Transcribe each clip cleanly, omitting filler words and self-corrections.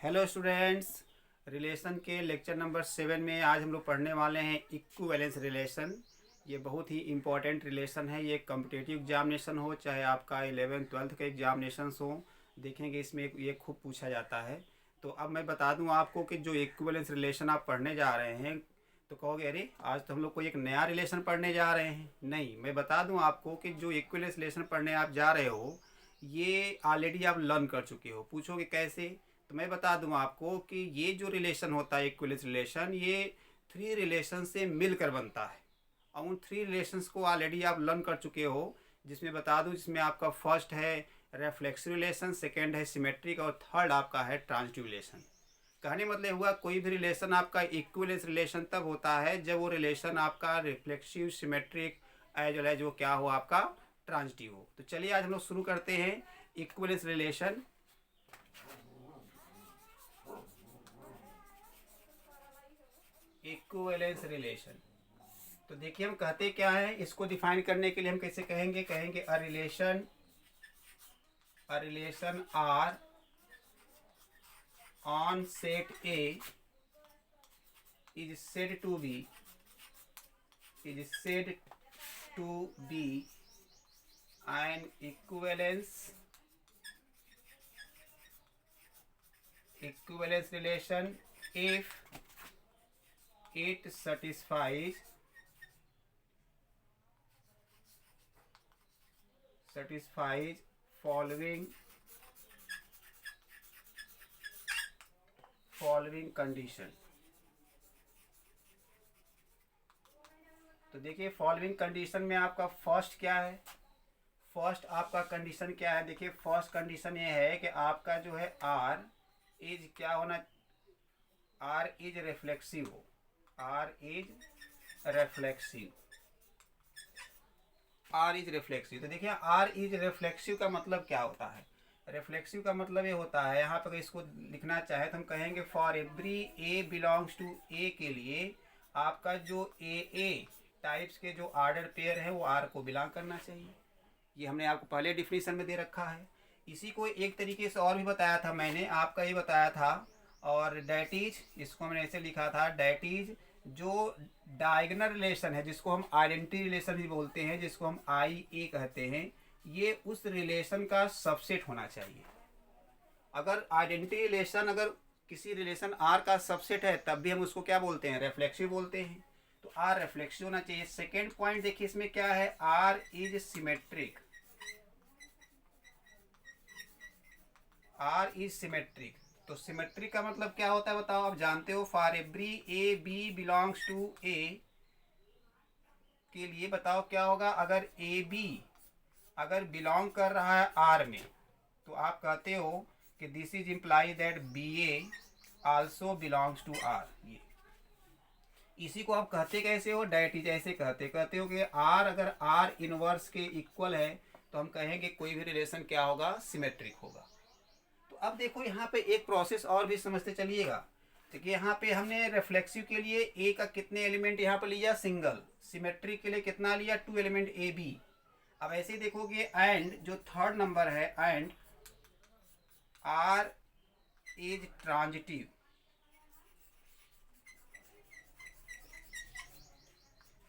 Hello students. Relation के lecture number 7 में आज हम लोग पढ़ने वाले हैं इक्विवेलेंस रिलेशन। ये बहुत ही इम्पॉर्टेंट रिलेशन है। ये कॉम्पिटिटिव एग्जामिनेशन हो चाहे आपका 11th-12th के एग्जामिनेशन हो, देखेंगे इसमें ये खूब पूछा जाता है। तो अब मैं बता दूं आपको कि जो इक्विवेलेंस रिलेशन आप पढ़ने जा रहे हैं, तो कहोगे अरे आज तो हम लोग कोई एक नया रिलेशन पढ़ने जा रहे हैं। नहीं, मैं बता दूं आपको कि जो इक्विवेलेंस रिलेशन पढ़ने आप जा रहे हो ये ऑलरेडी आप लर्न कर चुके हो। पूछोगे कैसे, तो मैं बता दूं आपको कि ये जो रिलेशन होता है इक्विवेलेंस रिलेशन, ये 3 रिलेशन से मिलकर बनता है और उन 3 रिलेशंस को ऑलरेडी आप लर्न कर चुके हो। जिसमें बता दूं, जिसमें आपका फर्स्ट है रेफ्लेक्सिव रिलेशन, सेकेंड है सिमेट्रिक और थर्ड आपका है ट्रांजिटिव रिलेशन। कहने मतलब हुआ कोई भी रिलेशन आपका इक्विवेलेंस रिलेशन तब होता है जब वो रिलेशन आपका reflexive, symmetric as well as वो क्या हो, आपका ट्रांजिटिव हो। तो चलिए आज हम लोग शुरू करते हैं इक्विवेलेंस रिलेशन। इक्विवेलेंस रिलेशन, तो देखिए हम कहते क्या है, इसको डिफाइन करने के लिए हम कैसे कहेंगे, a relation R on set A is said to be an equivalence relation if it satisfies following condition। तो देखिए फॉलोइंग कंडीशन में आपका फर्स्ट क्या है, फर्स्ट आपका कंडीशन क्या है। देखिए फर्स्ट कंडीशन ये है कि आपका जो है आर इज क्या होना, आर इज रिफ्लेक्सिव हो, R is reflexive, R is reflexive. तो देखिए आर इज रिफ्लेक्सिव का मतलब क्या होता है। रिफ्लेक्सिव का मतलब ये होता है, यहाँ पर इसको लिखना चाहे तो हम कहेंगे for every A belongs to A के लिए आपका जो ए टाइप्स के जो आर्डर पेयर है वो आर को बिलोंग करना चाहिए। ये हमने आपको पहले डिफिनीशन में दे रखा है। इसी को एक तरीके से और भी बताया था मैंने, आपका ये बताया था। और डैट इज, इसको मैंने ऐसे लिखा था, डैट इज जो डायगोनल रिलेशन है जिसको हम आइडेंटिटी रिलेशन भी बोलते हैं, जिसको हम आई ए कहते हैं, ये उस रिलेशन का सबसेट होना चाहिए। अगर आइडेंटिटी रिलेशन अगर किसी रिलेशन आर का सबसेट है तब भी हम उसको क्या बोलते हैं, रिफ्लेक्सिव बोलते हैं। तो आर रिफ्लेक्सिव होना चाहिए। सेकेंड पॉइंट देखिए इसमें क्या है, R is symmetric, R is symmetric. तो सिमेट्रिक का मतलब क्या होता है बताओ, आप जानते हो। For every A B belongs to A के लिए बताओ क्या होगा, अगर ए बी अगर बिलोंग कर रहा है आर में तो आप कहते हो कि this is imply that B A also belongs to R. ये इसी को आप कहते कैसे हो, डायट इज ऐसे कहते हो कि आर अगर आर इनवर्स के इक्वल है तो हम कहेंगे कोई भी रिलेशन क्या होगा, सिमेट्रिक होगा। तो अब देखो यहाँ पे एक प्रोसेस और भी समझते चलिएगा। देखिए यहाँ पे हमने रिफ्लेक्सिव के लिए ए का कितने एलिमेंट यहाँ पे लिया, सिंगल। सिमेट्रिक के लिए कितना लिया, 2 एलिमेंट ए बी। अब ऐसे ही देखोगे एंड जो थर्ड नंबर है, and R is transitive,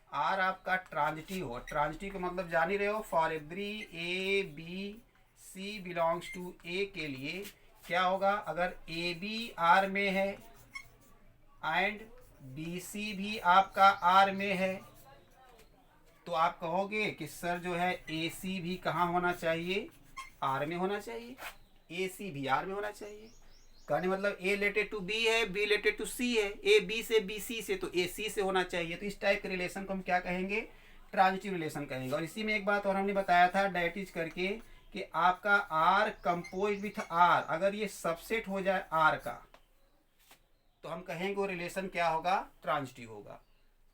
R आपका ट्रांजिटिव हो। ट्रांजिटिव का मतलब जान ही रहे हो, for every A B C belongs to A के लिए क्या होगा, अगर ए बी आर में है एंड बी सी भी आपका आर में है तो आप कहोगे कि सर जो है ए सी भी कहाँ होना चाहिए, आर में होना चाहिए। ए सी भी आर में होना चाहिए। कहने मतलब ए रिलेटेड टू बी है, बी रिलेटेड टू सी है, ए बी से बी सी से, तो ए सी से होना चाहिए। तो इस टाइप के रिलेशन को हम क्या कहेंगे, ट्रांजिटिव रिलेशन कहेंगे। और इसी में एक बात और हमने बताया था डैट इज करके कि आपका आर कंपोज विथ आर, अगर ये सबसेट हो जाए आर का तो हम कहेंगे वो रिलेशन क्या होगा, ट्रांजिटिव होगा।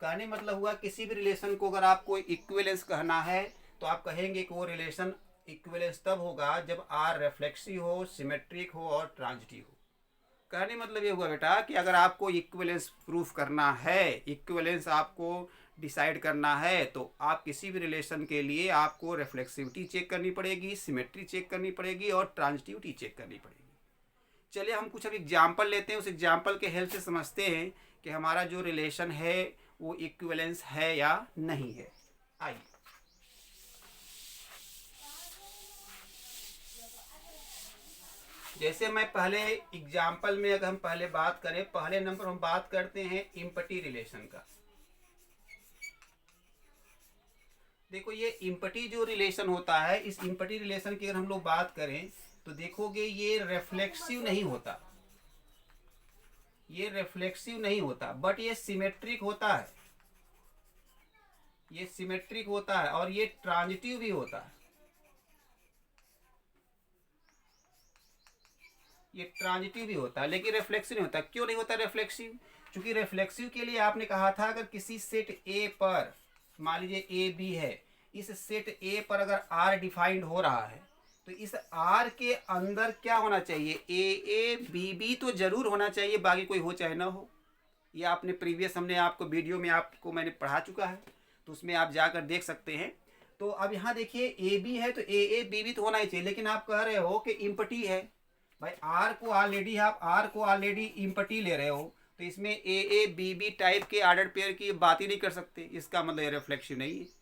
कहने मतलब हुआ किसी भी रिलेशन को अगर आपको इक्विवेलेंस कहना है तो आप कहेंगे कि वो रिलेशन इक्विवेलेंस तब होगा जब आर रिफ्लेक्सिव हो, सिमेट्रिक हो और ट्रांजिटिव हो। कहने मतलब ये हुआ बेटा कि अगर आपको इक्विवेलेंस प्रूफ करना है, इक्विवेलेंस आपको डिसाइड करना है, तो आप किसी भी रिलेशन के लिए आपको रिफ्लेक्सिविटी चेक करनी पड़ेगी, सिमेट्री चेक करनी पड़ेगी और ट्रांजिटिविटी चेक करनी पड़ेगी। चलिए हम कुछ अब एग्जाम्पल लेते हैं, उस एग्जाम्पल के हेल्प से समझते हैं कि हमारा जो रिलेशन है वो इक्विवेलेंस है या नहीं है। आइए, जैसे मैं पहले एग्जाम्पल में अगर हम पहले बात करें, पहले नंबर हम बात करते हैं इम्पटी रिलेशन का। देखो ये इम्पटी जो रिलेशन होता है, इस इम्पटी रिलेशन की अगर हम लोग बात करें तो देखोगे ये रिफ्लेक्सिव नहीं होता, ये रिफ्लेक्सिव नहीं होता, बट ये सिमेट्रिक होता है, ये सिमेट्रिक होता है और ये ट्रांजिटिव भी होता है, ये ट्रांजिटिव भी होता है, लेकिन रिफ्लेक्सिव नहीं होता। क्यों नहीं होता रिफ्लेक्सिव? क्योंकि रिफ्लेक्सिव के लिए आपने कहा था अगर किसी सेट ए पर, मान लीजिए ए बी है, इस सेट ए पर अगर आर डिफाइंड हो रहा है तो इस आर के अंदर क्या होना चाहिए, ए ए बी बी तो जरूर होना चाहिए, बाकी कोई हो चाहे ना हो। ये आपने प्रीवियस, हमने आपको वीडियो में आपको मैंने पढ़ा चुका है, तो उसमें आप जाकर देख सकते हैं। तो अब यहाँ देखिए ए बी है तो ए ए बी बी तो होना ही चाहिए, लेकिन आप कह रहे हो कि इम्पटी है। भाई आर को ऑलरेडी, आप आर को ऑलरेडी इम्पटी ले रहे हो, तो इसमें ए ए बी बी टाइप के ऑर्डर पेयर की बात ही नहीं कर सकते, इसका मतलब ये रिफ्लेक्सिव नहीं है।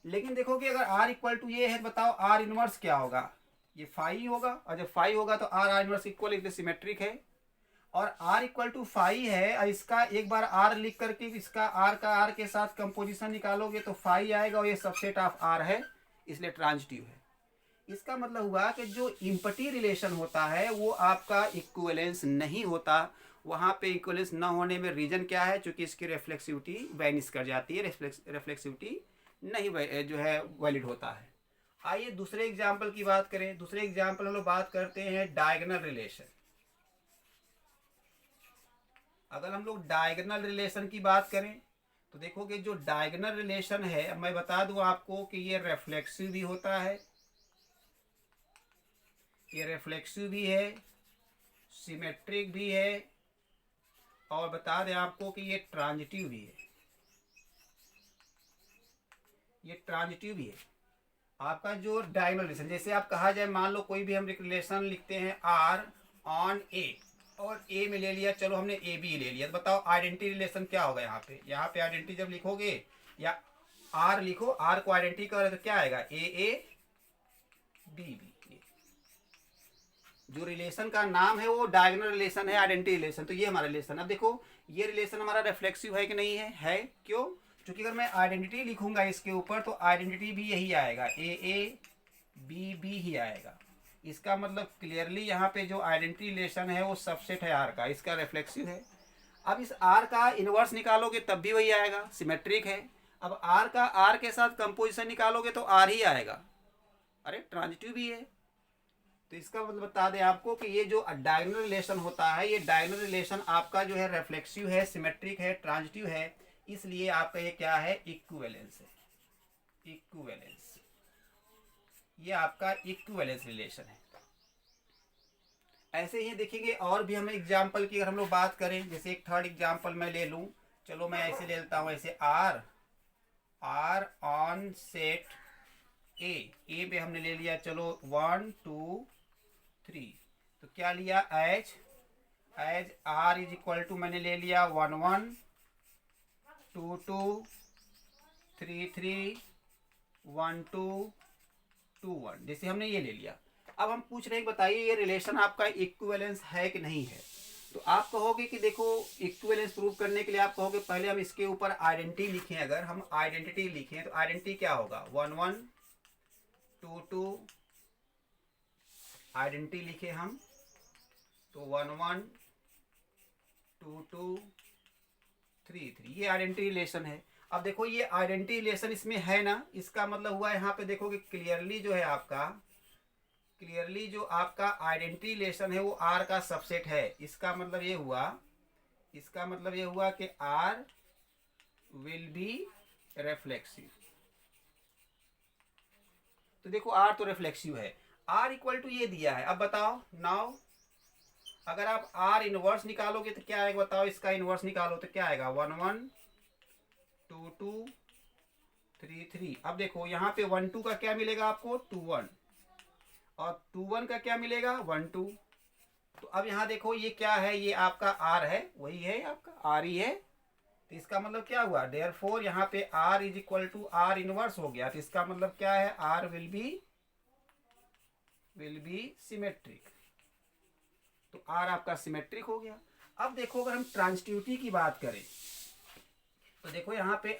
लेकिन देखो कि अगर आर इक्वल टू ये है, बताओ आर इनवर्स क्या होगा, ये फाई होगा, और जब फाई होगा तो आर आर इनवर्स इक्वल, इसलिए सिमेट्रिक है। और आर इक्वल टू फाई है, और इसका एक बार आर लिख करके इसका आर का आर के साथ कंपोजिशन निकालोगे तो फाई आएगा, और ये सबसेट ऑफ आर है, इसलिए ट्रांजिटिव है। इसका मतलब हुआ कि जो इम्पटी रिलेशन होता है वो आपका इक्विवेलेंस नहीं होता। वहाँ पे इक्विवेलेंस न होने में रीजन क्या है? क्योंकि इसकी रिफ्लेक्सिविटी वैनिश कर जाती है, रिफ्लेक्सिविटी नहीं जो है वैलिड होता है। आइए दूसरे एग्जाम्पल की बात करें। दूसरे एग्जाम्पल हम लोग बात करते हैं डायगोनल रिलेशन। अगर हम लोग डायगोनल रिलेशन की बात करें तो देखोगे जो डायगोनल रिलेशन है, मैं बता दूं आपको कि ये रिफ्लेक्सिव भी होता है, ये रिफ्लेक्सिव भी है, सिमेट्रिक भी है, और बता दें आपको कि ये ट्रांजिटिव भी है, ये ट्रांजिटिव भी है। आपका जो डायगोनल रिलेशन, जैसे आप कहा जाए, मान लो कोई भी हम रिलेशन लिखते हैं आर ऑन ए, और ए में ले लिया, चलो हमने ए बी ले लिया, तो बताओ आइडेंटिटी रिलेशन क्या होगा? यहाँ पे आइडेंटिटी जब लिखोगे या आर लिखो, आर को आइडेंटिटी करो तो क्या आएगा? ए ए बी बी। जो रिलेशन का नाम है वो डायगोनल रिलेशन है, आइडेंटिटी रिलेशन। तो ये हमारा रिलेशन, अब देखो ये रिलेशन हमारा रिफ्लेक्सिव है कि नहीं है? है। क्यों? क्योंकि अगर मैं आइडेंटिटी लिखूंगा इसके ऊपर तो आइडेंटिटी भी यही आएगा, ए ए बी बी ही आएगा। इसका मतलब क्लियरली यहाँ पे जो आइडेंटिटी रिलेशन है वो सबसेट है आर का, इसका रिफ्लेक्सिव है। अब इस आर का इनवर्स निकालोगे तब भी वही आएगा, सिमेट्रिक है। अब आर का आर के साथ कंपोजिशन निकालोगे तो आर ही आएगा, अरे ट्रांजिटिव भी है। तो इसका मतलब बता दें आपको कि ये जो डायगोनल रिलेशन होता है, ये डायगोनल रिलेशन आपका जो है रिफ्लेक्सिव है, सिमेट्रिक है, ट्रांजिटिव है, इसलिए आपका ये क्या है? इक्विवेलेंस है, इक्विवेलेंस। ये आपका इक्विवेलेंस रिलेशन है। ऐसे ही देखेंगे और भी हमें एग्जाम्पल की अगर हम लोग बात करें, जैसे एक थर्ड एग्जाम्पल मैं ले लूँ, चलो मैं ऐसे ले लेता हूँ, ऐसे R R on set A पे हमने ले लिया, चलो 1 2 3, तो क्या लिया? As R is equal to मैंने ले लिया 1 1 2 2 3 3 1 2 2 1, जैसे हमने ये ले लिया। अब हम पूछ रहे हैं, बताइए ये रिलेशन आपका इक्विवेलेंस है कि नहीं है? तो आप कहोगे कि देखो इक्विवेलेंस प्रूव करने के लिए आप कहोगे पहले हम इसके ऊपर आइडेंटिटी लिखें। अगर हम आइडेंटिटी लिखें तो आइडेंटिटी क्या होगा? 1 1 2 2, आइडेंटिटी लिखे हम तो 1 1 2 2 3 3, ये आइडेंटिटी रिलेशन है। अब देखो ये आइडेंटिटी रिलेशन इसमें है ना, इसका मतलब हुआ यहाँ पे देखोगे क्लियरली जो है आपका, क्लियरली जो आपका आइडेंटिटी रिलेशन है वो आर का सबसेट है। इसका मतलब ये हुआ, इसका मतलब ये हुआ कि आर विल बी रिफ्लेक्सिव। तो देखो आर तो रिफ्लेक्सिव है, आर इक्वल टू ये दिया है। अब बताओ नाउ अगर आप आर इनवर्स निकालोगे तो क्या आएगा? बताओ इसका इनवर्स निकालो तो क्या आएगा? 1 1 2 2 3 3। अब देखो यहाँ पे 1 2 का क्या मिलेगा आपको? 2 1, और 2 1 का क्या मिलेगा? 1 2। तो अब यहाँ देखो ये क्या है, ये आपका आर है, वही है आपका आर ही है। तो इसका मतलब क्या हुआ, देयरफॉर यहाँ पे R is equal to R inverse हो गया। तो इसका मतलब क्या है, आर विल बी सिमेट्रिक। तो आर आपका सिमेट्रिक हो गया। अब देखो अगर हम ट्रांजिटिविटी की बात करें तो देखो यहाँ पे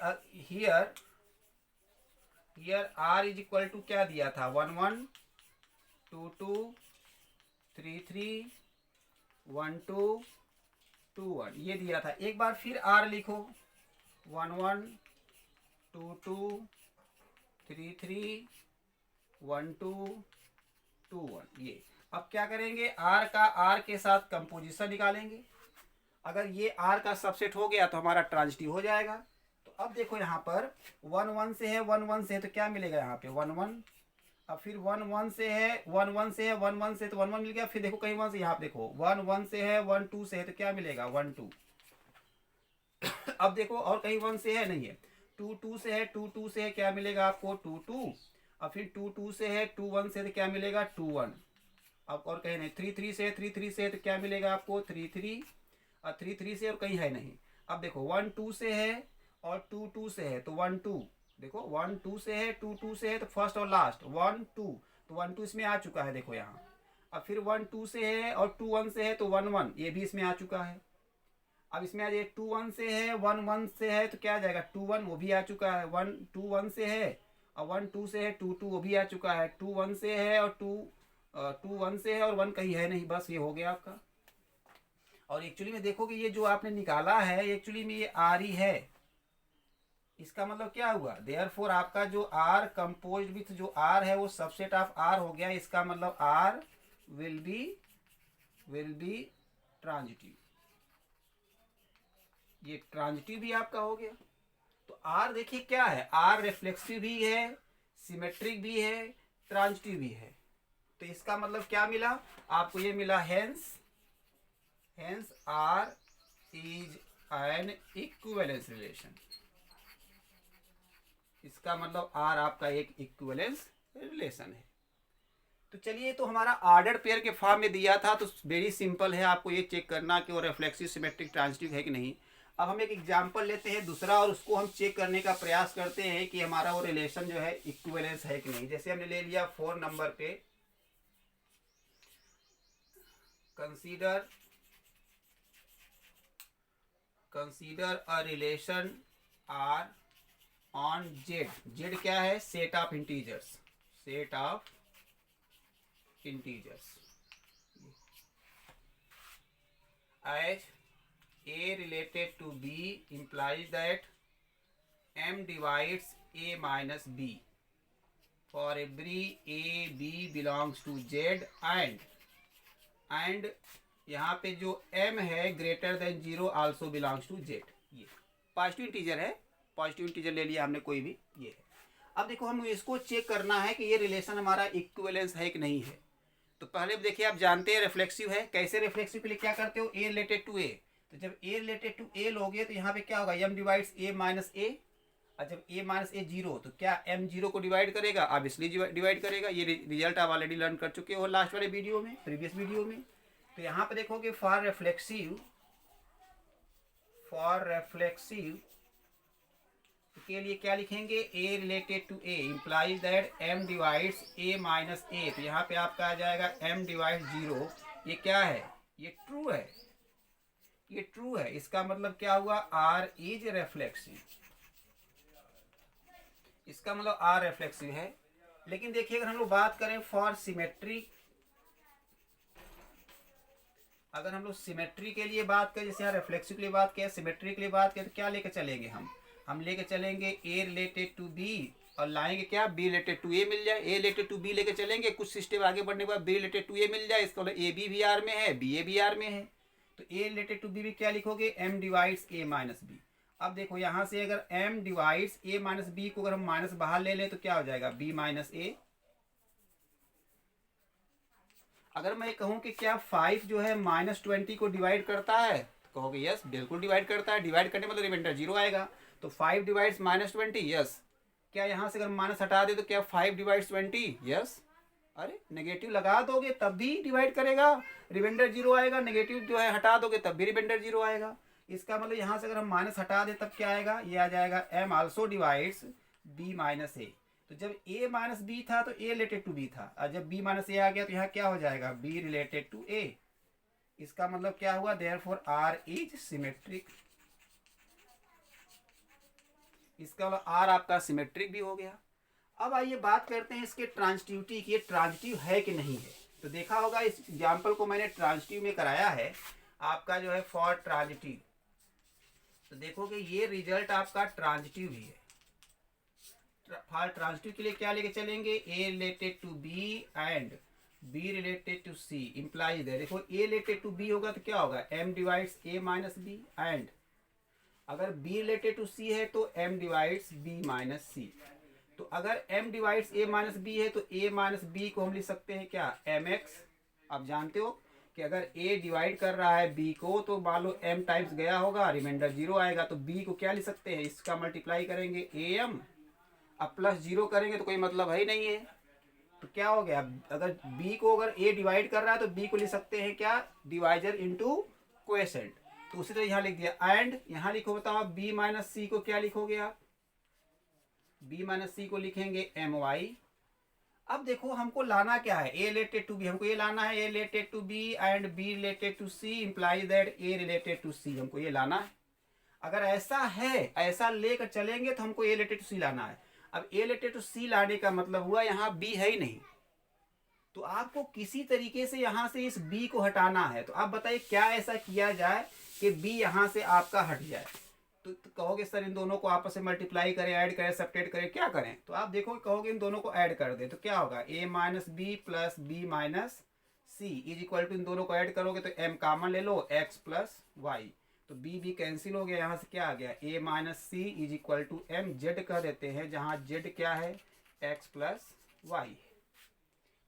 here R is equal to क्या दिया था, 1 1 2 2 3 3 1 2 2 1 ये दिया था। एक बार फिर आर लिखो, 1 1 2 2 3 3 1 2 2 1 ये। अब क्या करेंगे, आर का आर के साथ कंपोजिशन निकालेंगे। अगर ये आर का सबसेट हो गया तो हमारा ट्रांजिटिव हो जाएगा। तो अब देखो यहाँ पर 1 1 से है, 1 1 से है, तो क्या मिलेगा यहाँ पे 1 1। अब फिर 1 1 से है, 1 1 से है, 1 1 से, तो 1 1 मिल गया। फिर देखो कहीं 1 से, यहाँ पे देखो 1 1 से है, 1 2 से है, तो क्या मिलेगा 1 2। अब देखो और कहीं 1 से है, नहीं है, 2 2 से है, 2 2 से है, क्या मिलेगा आपको 2 2। अब फिर 2 2 से है, 2 1 से, तो क्या मिलेगा 2 1। अब और कहीं नहीं, 3 3 से है, 3 3 से है, तो क्या मिलेगा आपको 3 3। और 3 3 से और कहीं है नहीं। अब देखो 1 2 से है और 2 2 से है, तो 1 2। देखो 1 2 से है, 2 2 से है, तो फर्स्ट और लास्ट 1 2, तो 1 2 इसमें आ चुका है देखो यहाँ। अब फिर 1 2 से है और 2 1 से है, तो 1 1 ये भी इसमें आ चुका है। अब इसमें आ जाए 2 1 से है, 1 1 से है, तो क्या आ जाएगा 2 1 वो भी आ चुका है। 1 2 1 से है और 1 2 से है, 2 2 वो भी आ चुका है। 2 1 से है और 2 1 से है और 1 कहीं है नहीं, बस ये हो गया आपका। और एक्चुअली में देखो कि ये जो आपने निकाला है एक्चुअली में ये आर ही है। इसका मतलब क्या हुआ, देयरफॉर आपका जो आर कंपोज्ड विथ जो आर है वो सबसेट ऑफ आर हो गया। इसका मतलब आर विल बी ट्रांजिटिव। ये ट्रांजिटिव भी आपका हो गया। तो आर देखिए क्या है, आर रिफ्लेक्सिव भी है, सिमेट्रिक भी है, ट्रांजिटिव भी है। तो इसका मतलब क्या मिला आपको, ये मिला hence R is an equivalence relation। इसका मतलब R आपका एक इक्विवेलेंस रिलेशन है। तो चलिए, तो हमारा ऑर्डर पेयर के फॉर्म में दिया था, तो वेरी सिंपल है, आपको ये चेक करना कि वो रिफ्लेक्सिव सिमेट्रिक ट्रांजिटिव है कि नहीं। अब हम एक एग्जांपल लेते हैं दूसरा और उसको हम चेक करने का प्रयास करते हैं कि हमारा वो रिलेशन जो है इक्विवेलेंस है कि नहीं। जैसे हमने ले लिया 4 नंबर पे, consider a relation R on Z. Z क्या है, set of integers as a related to b implies that m divides a minus b for every a b belongs to z and यहाँ पे जो m है greater than 0 also belongs to z। ये positive integer है, positive integer ले लिया हमने कोई भी, ये है। अब देखो हम इसको चेक करना है कि ये रिलेशन हमारा इक्विवेलेंस है कि नहीं है। तो पहले देखिए, आप जानते हैं रिफ्लेक्सिव है। कैसे रिफ्लेक्सिव के लिए क्या करते हो, a रिलेटेड टू a। तो जब a रिलेटेड टू a लोगे तो यहाँ पे क्या होगा, m divides a minus a। और जब a माइनस a 0 तो क्या m 0 को डिवाइड करेगा, ऑब्वियसली डिवाइड करेगा। ये रिजल्ट आप ऑलरेडी लर्न कर चुके हो लास्ट वाले वीडियो में, प्रीवियस वीडियो में। तो यहाँ पे देखोगे फॉर रिफ्लेक्सिव के लिए क्या लिखेंगे, a related to a implies that m divides a minus a। तो यहाँ पे आपका आ जाएगा m डिवाइड 0। ये क्या है, ये ट्रू है, ये ट्रू है। इसका मतलब क्या हुआ, r इज रिफ्लेक्सिव। इसका मतलब r रिफ्लेक्सिव है। लेकिन देखिए अगर हम लोग बात करें फॉर सिमेट्री, अगर हम लोग सिमेट्री के लिए बात करें, जैसे यहाँ रिफ्लेक्सिव के लिए बात किया, सिमेट्री के लिए बात किया, तो क्या लेकर चलेंगे हम लेके चलेंगे a रिलेटेड टू b और लाएंगे क्या, b रिलेटेड टू a मिल जाए। a रिलेटेड टू b लेके चलेंगे, कुछ सिस्टम आगे बढ़ने के बाद b रिलेटेड टू a मिल जाए। इसका मतलब a b भी r में है, b a भी r में है। तो a रिलेटेड टू b भी क्या लिखोगे, m divides a minus b। अब देखो यहाँ से अगर m divides a minus b को अगर हम माइनस बाहर ले लें तो क्या हो जाएगा, b माइनस a। अगर मैं कहूँ कि क्या 5 जो है माइनस 20 को डिवाइड करता है, तो कहोगे यस बिल्कुल डिवाइड करता है। डिवाइड करने मतलब रिमाइंडर 0 आएगा। तो 5 डिवाइड्स माइनस 20, यस। क्या यहाँ से अगर माइनस हटा दे तो क्या 5 डिवाइड्स 20, यस। अरे नेगेटिव लगा दोगे तब भी डिवाइड करेगा, रिमाइंडर जीरो आएगा। नेगेटिव जो है हटा दोगे तब भी रिमाइंडर जीरो आएगा। इसका मतलब यहाँ से अगर हम माइनस हटा दें तब क्या आएगा, ये आ जाएगा M also divides B minus A. तो जब ए माइनस बी था तो ए रिलेटेड टू बी था, और जब बी माइनस ए आ गया तो यहाँ क्या हो जाएगा, बी रिलेटेड टू ए। इसका मतलब क्या हुआ, देयरफॉर आर इज सिमेट्रिक। इसका मतलब आर आपका सिमेट्रिक भी हो गया। अब आइए बात करते हैं इसके ट्रांजिटिविटी की, ये ट्रांजिटिव है कि नहीं है। तो देखा होगा इस एग्जाम्पल को मैंने ट्रांजिटिव में कराया है आपका जो है फॉर ट्रांजिटिव। तो देखोगे ये रिजल्ट आपका ट्रांजिटिव ही है। फॉर ट्रांजिटिव के लिए क्या लेके चलेंगे, A related to B and B related to C implies है। देखो ए रिलेटेड टू बी होगा तो क्या होगा, M divides A minus B, and अगर बी रिलेटेड टू सी है तो M divides B minus C. तो अगर m divides a minus B है तो a माइनस बी को हम लिख सकते हैं क्या, mx। आप जानते हो कि अगर a डिवाइड कर रहा है b को तो मान लो m टाइम्स गया होगा, रिमाइंडर जीरो आएगा, तो b को क्या लिख सकते हैं, इसका मल्टीप्लाई करेंगे am, अब प्लस जीरो करेंगे तो कोई मतलब है ही नहीं है। तो क्या हो गया, अगर b को अगर a डिवाइड कर रहा है तो b को लिख सकते हैं क्या, डिवाइजर इंटू क्वेसेंट। तो उसी तरह यहाँ लिख दिया। एंड यहाँ लिखो, बताओ b माइनस सी को क्या लिखोगे आप, b माइनस सी को लिखेंगे एम वाई। अब देखो हमको लाना क्या है, a रिलेटेड टू b, हमको ये लाना है a related to b and b related to c implies that a related to c, हमको ये लाना है। अगर ऐसा है, ऐसा लेकर चलेंगे तो हमको a रिलेटेड टू c लाना है। अब a रिलेटेड टू c लाने का मतलब हुआ यहाँ b है ही नहीं, तो आपको किसी तरीके से यहाँ से इस b को हटाना है। तो आप बताइए क्या ऐसा किया जाए कि b यहाँ से आपका हट जाए। तो कहोगे सर इन दोनों को आपस में मल्टीप्लाई करें, ऐड करें, सब्ट्रैक्ट करें, क्या करें। तो आप देखोगे कहोगे इन दोनों को ऐड कर दें तो क्या होगा, a minus B plus B minus C is equal to, इन दोनों को ऐड करोगे तो m कॉमन ले लो, x प्लस वाई, तो b भी कैंसिल हो गया। यहाँ से क्या आ गया, a minus C is equal to m, z कह देते हैं जहाँ z क्या है, x प्लस वाई।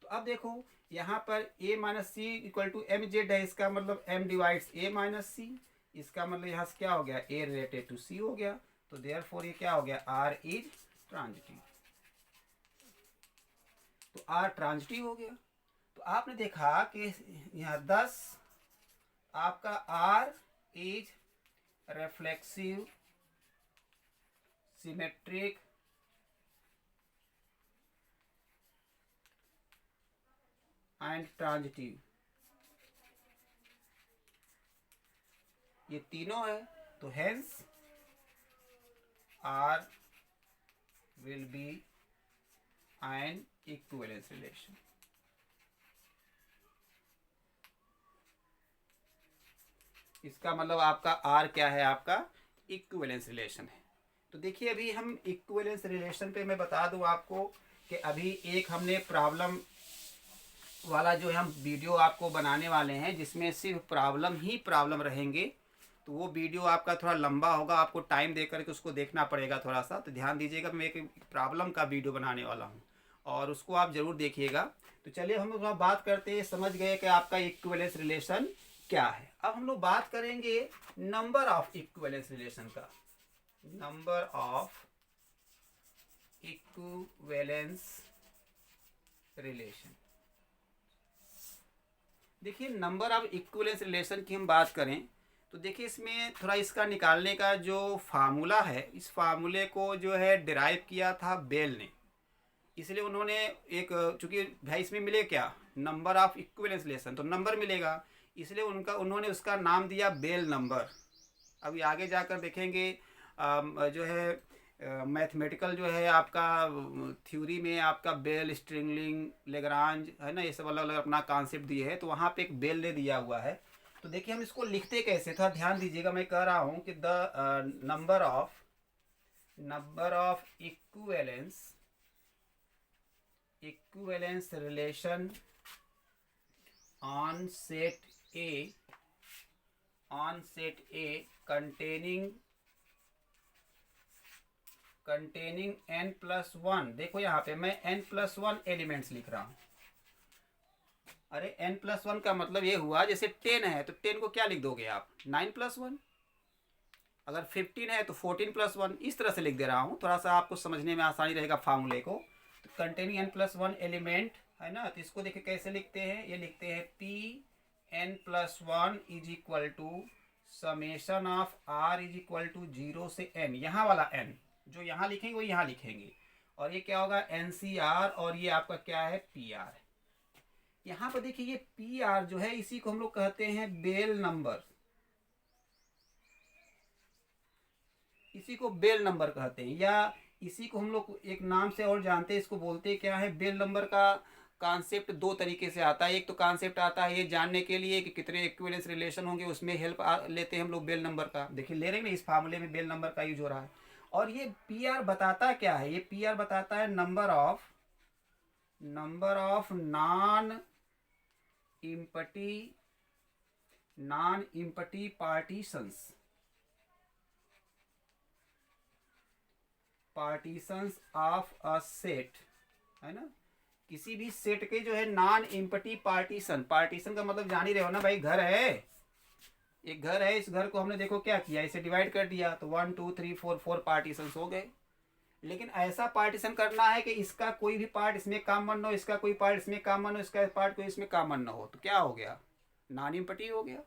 तो अब देखो यहाँ पर a minus C equal to M Z है, इसका मतलब m divides a minus C, इसका मतलब यहाँ से क्या हो गया, a रिलेटेड टू c हो गया। तो देयरफॉर ये क्या हो गया, r इज ट्रांजिटिव। तो r ट्रांजिटिव हो गया। तो आपने देखा कि यहाँ 10 आपका r is reflexive, symmetric and transitive, ये तीनों है। तो hence R will be an equivalence relation। इसका मतलब आपका R क्या है, आपका इक्विवेलेंस रिलेशन है। तो देखिए अभी हम इक्विवेलेंस रिलेशन पे मैं बता दूं आपको कि अभी एक हमने प्रॉब्लम वाला जो है हम वीडियो आपको बनाने वाले हैं जिसमें सिर्फ प्रॉब्लम ही प्रॉब्लम रहेंगे। तो वो वीडियो आपका थोड़ा लंबा होगा, आपको टाइम दे करके उसको देखना पड़ेगा थोड़ा सा। तो ध्यान दीजिएगा, मैं एक प्रॉब्लम का वीडियो बनाने वाला हूँ और उसको आप ज़रूर देखिएगा। तो चलिए हम लोग बात करते हैं, समझ गए कि आपका इक्विवेलेंस रिलेशन क्या है। अब हम लोग बात करेंगे नंबर ऑफ इक्विवेलेंस रिलेशन का। नंबर ऑफ इक्विवेलेंस रिलेशन, देखिए नंबर ऑफ इक्विवेलेंस रिलेशन की हम बात करें तो देखिए इसमें थोड़ा इसका निकालने का जो फार्मूला है, इस फार्मूले को जो है डिराइव किया था बेल ने, इसलिए उन्होंने एक, चूंकि भाई इसमें मिले क्या, नंबर ऑफ इक्विवेलेंस रिलेशन, तो नंबर मिलेगा, इसलिए उन्होंने उसका नाम दिया बेल नंबर। अभी आगे जाकर देखेंगे जो है मैथमेटिकल जो है आपका थ्योरी में आपका बेल, स्ट्रिंगलिंग, लेग्रांज है ना, ये सब अलग अलग अपना कॉन्सेप्ट दिए है। तो वहाँ पे एक बेल ने दिया हुआ है। तो देखिए हम इसको लिखते कैसे, थोड़ा ध्यान दीजिएगा। मैं कह रहा हूँ कि the number of equivalence relation on set A containing n+1। देखो यहाँ पे मैं n+1 एलिमेंट्स लिख रहा हूँ। अरे n+1 का मतलब ये हुआ जैसे 10 है तो 10 को क्या लिख दोगे आप, 9+1। अगर 15 है तो 14+1, इस तरह से लिख दे रहा हूँ, थोड़ा सा आपको समझने में आसानी रहेगा फार्मूले को। तो कंटेनिंग n+1 एलिमेंट है ना। तो इसको देखिए कैसे लिखते हैं, ये लिखते हैं Pn+1 is equal to summation of r is equal to 0 से n, यहाँ वाला n जो यहाँ लिखेंगे वो यहाँ लिखेंगे, और ये क्या होगा NCR, और ये आपका क्या है PR। यहाँ पर देखिए ये PR जो है इसी को हम लोग कहते हैं बेल नंबर, इसी को बेल नंबर कहते हैं, या इसी को हम लोग एक नाम से और जानते हैं, इसको बोलते हैं क्या है बेल नंबर का कॉन्सेप्ट दो तरीके से आता है। एक तो कॉन्सेप्ट आता है ये जानने के लिए कि कितने इक्विवेलेंस रिलेशन होंगे, उसमें हेल्प लेते हैं हम लोग बेल नंबर का। देखिए ले रहे हैं ना, इस फार्मूले में बेल नंबर का यूज हो रहा है। और ये PR बताता क्या है, ये PR बताता है number of non empty partitions of a set, है ना। किसी भी सेट के जो है नॉन इम्पटी पार्टीशन का मतलब जान ही रहे हो ना भाई, घर है, एक घर है, इस घर को हमने देखो क्या किया, इसे डिवाइड कर दिया, तो 1 2 3 4 4 पार्टीशन हो गए। लेकिन ऐसा पार्टीशन करना है कि इसका कोई भी पार्ट इसमें कॉमन न हो, इसका कोई पार्ट इसमें कॉमन हो, इसका पार्ट कोई इसमें कॉमन न हो, तो क्या हो गया नॉन इम्पटी हो गया,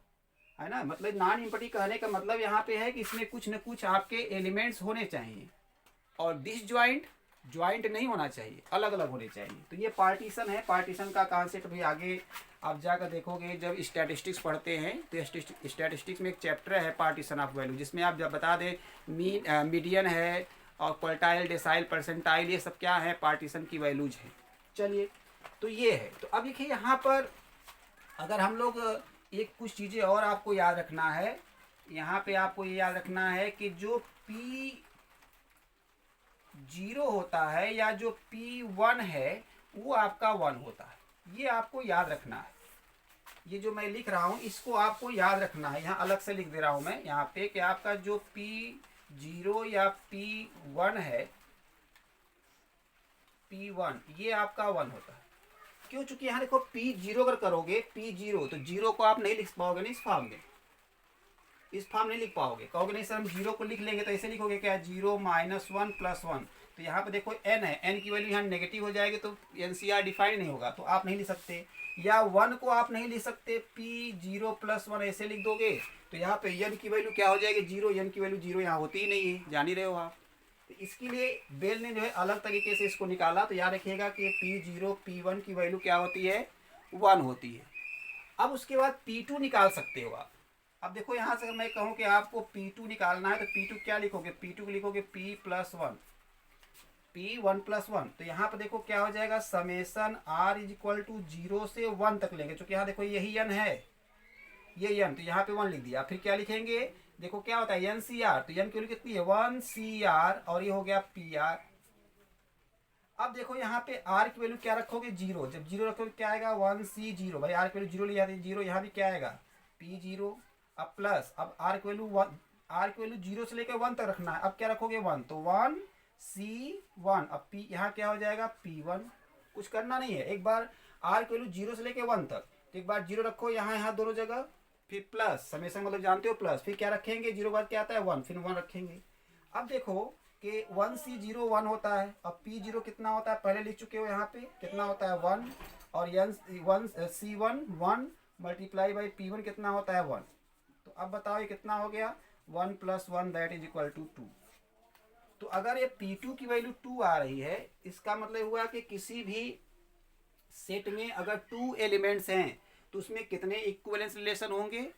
है ना। मतलब नॉन इम्पटी कहने का मतलब यहाँ पे है कि इसमें कुछ न कुछ आपके एलिमेंट्स होने चाहिए, और ज्वाइंट नहीं होना चाहिए, अलग अलग होने चाहिए। तो ये पार्टीशन है। पार्टीशन का कॉन्सेप्ट भी आगे आप जाकर देखोगे जब स्टैटिस्टिक्स पढ़ते हैं, तो स्टैटिस्टिक्स में एक चैप्टर है पार्टीशन ऑफ वैल्यू, जिसमें आप जब बता दें मीडियन है और क्वार्टाइल, डेसाइल, परसेंटाइल, ये सब क्या है पार्टीशन की वैल्यूज है। चलिए तो ये है। तो अब देखिए यहाँ पर अगर हम लोग एक कुछ चीज़ें और आपको याद रखना है, यहाँ पे आपको ये याद रखना है कि जो P0 होता है या जो P1 है वो आपका 1 होता है, ये आपको याद रखना है। ये जो मैं लिख रहा हूँ इसको आपको याद रखना है, यहाँ अलग से लिख दे रहा हूँ मैं यहाँ पे कि आपका जो P0 या P1 है, P1 ये आपका 1 होता है। क्यों? चूंकि यहाँ देखो P0 अगर करोगे P0 तो 0 को आप नहीं लिख पाओगे ना इस फॉर्म में, इस फॉर्म नहीं लिख पाओगे, कहोगे नहीं सर हम 0 को लिख लेंगे, तो ऐसे लिखोगे क्या 0 -1 + 1। तो यहाँ पे देखो n है, n की वैल्यू यहाँ नेगेटिव हो जाएगी तो NCR डिफाइन नहीं होगा, तो आप नहीं लिख सकते। या 1 को आप नहीं लिख सकते, P0 + 1 ऐसे लिख दोगे तो यहाँ पे n की वैल्यू क्या हो जाएगी 0, n की वैल्यू 0 यहाँ होती ही नहीं है, जान ही रहे हो आप। तो इसके लिए बेल ने जो है अलग तरीके से इसको निकाला। तो याद रखिएगा कि P0 P1 की वैल्यू क्या होती है 1 होती है। अब उसके बाद P2 निकाल सकते हो आप। अब देखो यहाँ से मैं कहूँ कि आपको P2 निकालना है तो P2 क्या लिखोगे, P2 को लिखोगे P+1, P1 + 1। तो यहाँ पर देखो क्या हो जाएगा समेशन R = 0 से 1 तक लेंगे, क्योंकि यहाँ देखो यही n है, ये n, तो यहाँ पे 1 लिख दिया। फिर क्या लिखेंगे, देखो क्या होता है NCR, तो n की वैल्यू कितनी है 1 CR, और ये हो गया PR। अब देखो यहाँ पे R की वैल्यू क्या रखोगे 0, जब 0 रखोगे क्या आएगा 1 C0, भाई R की वैल्यू 0 ले जाते 0, यहाँ भी क्या आएगा P0। अब प्लस, अब R की वैल्यू 0 से लेकर 1 तक रखना है, अब क्या रखोगे 1, तो 1 C1, अब P यहाँ क्या हो जाएगा P1। कुछ करना नहीं है, एक बार R की वैल्यू 0 से लेकर 1 तक, तो एक बार 0 रखो यहाँ दोनों जगह, फिर प्लस, समेशन मतलब जानते हो प्लस, फिर क्या रखेंगे 0 बाद क्या आता है 1, फिर 1 रखेंगे। अब देखो कि 1 C0 1 होता है, अब P0 कितना होता है पहले लिख चुके हो यहाँ पे, कितना होता है 1, और C1 1 मल्टीप्लाई बाई P1 कितना होता है 1। तो अब बताओ ये कितना हो गया 1 + 1 = 2। तो अगर ये P2 की वैल्यू 2 आ रही है, इसका मतलब हुआ कि किसी भी सेट में अगर 2 एलिमेंट्स हैं तो उसमें कितने इक्विवेलेंस रिलेशन होंगे,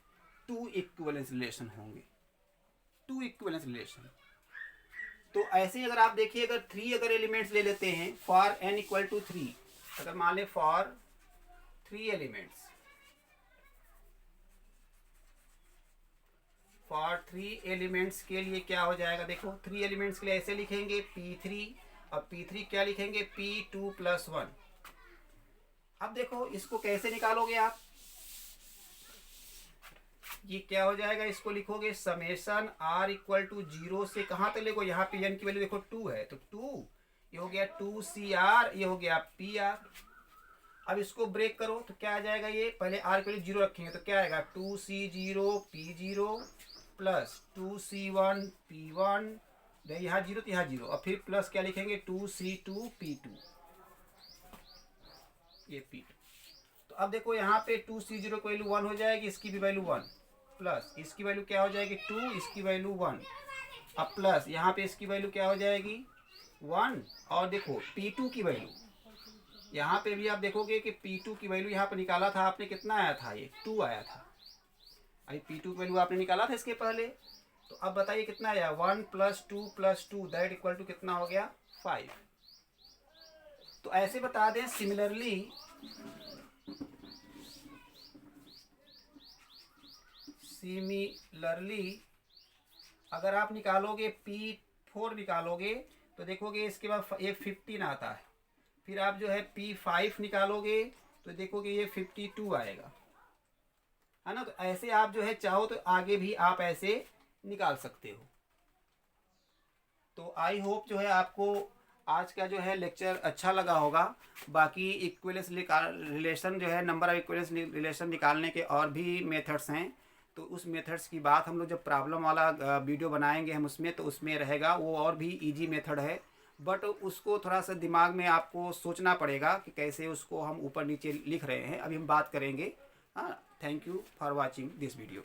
2 इक्विवेलेंस रिलेशन होंगे, 2 इक्विवेलेंस रिलेशन। तो ऐसे ही अगर आप देखिए अगर 3 अगर एलिमेंट्स ले लेते हैं फॉर n = 3, अगर मान ले फॉर 3 एलिमेंट्स, फॉर 3 एलिमेंट्स के लिए क्या हो जाएगा, देखो 3 एलिमेंट्स के लिए ऐसे लिखेंगे P3, अब P3 क्या लिखेंगे P2 + 1। अब देखो इसको कैसे निकालोगे आप, ये क्या हो जाएगा, इसको लिखोगे समेशन R = 0 से कहाँ तक लेगो, यहाँ पे n की वैल्यू देखो 2 है, तो 2 ये हो गया 2 CR, ये हो गया PR। अब इसको ब्रेक करो तो क्या आ जाएगा, ये पहले R के लिए 0 रखेंगे तो क्या आएगा 2 C0 P0 + 2 C1 P1, यहाँ 0 तो यहाँ 0, और फिर प्लस क्या लिखेंगे 2 C2 P2। ये P2। तो अब देखो यहाँ पे 2C0 की वैल्यू 1 हो जाएगी, इसकी भी वैल्यू 1, प्लस इसकी वैल्यू क्या हो जाएगी 2, इसकी वैल्यू 1, अब प्लस यहाँ पे इसकी वैल्यू क्या हो जाएगी 1। और देखो P2 की वैल्यू यहाँ पे भी आप देखोगे कि P2 की वैल्यू यहाँ पर निकाला था आपने, कितना आया था, ये 2 आया था। अभी P2 की वैल्यू आपने निकाला था इसके पहले, तो अब बताइए कितना आया, 1 + 2 दैट इक्वल टू कितना हो गया 5। तो ऐसे बता दें सिमिलरली अगर आप निकालोगे P4 निकालोगे तो देखोगे इसके बाद ये 15 आता है, फिर आप जो है P5 निकालोगे तो देखोगे ये 52 आएगा, है ना। तो ऐसे आप जो है चाहो तो आगे भी आप ऐसे निकाल सकते हो। तो आई होप जो है आपको आज का जो है लेक्चर अच्छा लगा होगा। बाकी इक्विवेलेंस रिलेशन जो है, नंबर ऑफ इक्विवेलेंस रिलेशन निकालने के और भी मेथड्स हैं, तो उस मेथड्स की बात हम लोग जब प्रॉब्लम वाला वीडियो बनाएंगे हम उसमें, तो उसमें रहेगा, वो और भी इजी मेथड है, बट उसको थोड़ा सा दिमाग में आपको सोचना पड़ेगा कि कैसे उसको हम ऊपर नीचे लिख रहे हैं, अभी हम बात करेंगे। हाँ, thank you for watching this video.